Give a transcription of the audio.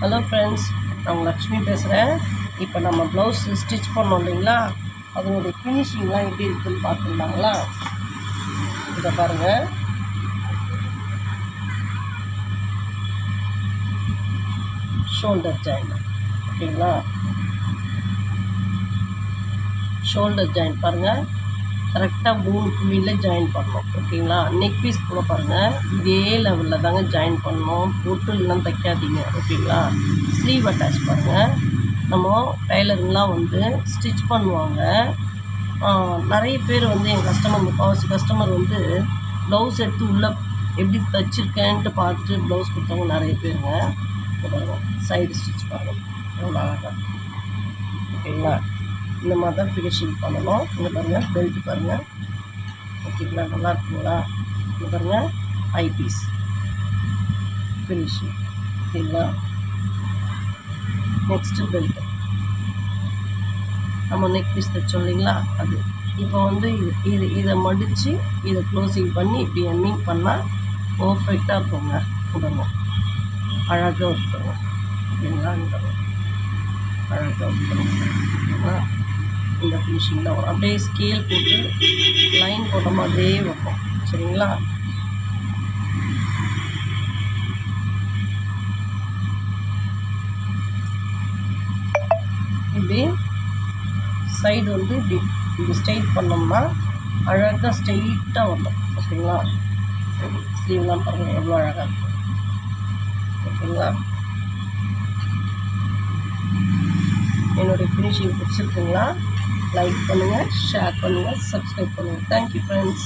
Hello friends, நான் லக்ஷ்மி பேசுகிறேன். இப்போ நம்ம ப்ளவுஸ் ஸ்டிச் பண்ணோம் இல்லைங்களா, அதனுடைய ஃபினிஷிங்லாம் எப்படி இருக்குதுன்னு பார்த்துருந்தாங்களா? இதை பாருங்கள். ஷோல்டர் ஜாயின், ஓகேங்களா? ஷோல்டர் ஜாயின் பாருங்கள், கரெக்டாக 3 புள்ளியில் ஜாயின் பண்ணணும், ஓகேங்களா? நெக் பீஸ் கூட பாருங்கள், இதே லெவலில் தாங்க ஜாயின் பண்ணணும், பொட்டுலாம் தைக்காதீங்க, ஓகேங்களா? ஸ்லீவ் அட்டாச் பாருங்கள். நம்ம டைலருங்களாம் வந்து ஸ்டிச் பண்ணுவாங்க. நிறைய பேர் வந்து என் கஸ்டமர் வந்து ப்ளவுஸ் எடுத்து உள்ளே எப்படி தைச்சிருக்கேன்ட்டு பார்த்துட்டு ப்ளவுஸ் கொடுத்தவங்க நிறைய பேருங்க. சைடு ஸ்டிச் பாருங்கள் எவ்வளோ அழகாக, ஓகேங்களா? இந்த மாதிரி தான் ஃபினிஷிங் பண்ணணும். இங்கே பாருங்கள், பெல்ட் பாருங்கள், ஓகேங்களா? நல்லா இருக்குங்களா? இங்கே பாருங்கள், ஐ பீஸ் ஃபினிஷிங், ஓகேங்களா? நெக்ஸ்ட்டு பெல்ட்டு, நம்ம நெக் பீஸ் தைச்சோம் இல்லைங்களா, அது இப்போ வந்து இதை மடித்து இதை க்ளோசிங் பண்ணி இப்படி எம்மிங் பண்ணால் பர்ஃபெக்டாக இருக்குங்க. உடனே அழகாக இருக்குங்க, ஓகேங்களா? அழகாக இருக்குங்களா? இந்த ஃபினிஷிங் தான் வரும். அப்படியே ஸ்கேல் போட்டு லைன் போட்ட மாதிரியே வைப்போம், சரிங்களா? இப்படி சைடு வந்து இப்படி ஸ்ட்ரெயிட் பண்ணோம்னா அழகாக ஸ்ட்ரெயிட்டாக வரணும், ஓகேங்களா? ஸ்லீவ்லாம் பாருங்கள் எவ்வளோ அழகாக இருக்கும், ஓகேங்களா? என்னுடைய ஃபினிஷிங் பிடிச்சிருக்குங்களா? லைக் பண்ணுங்கள், ஷேர் பண்ணுங்கள், சப்ஸ்கிரைப் பண்ணுங்கள். Thank you friends.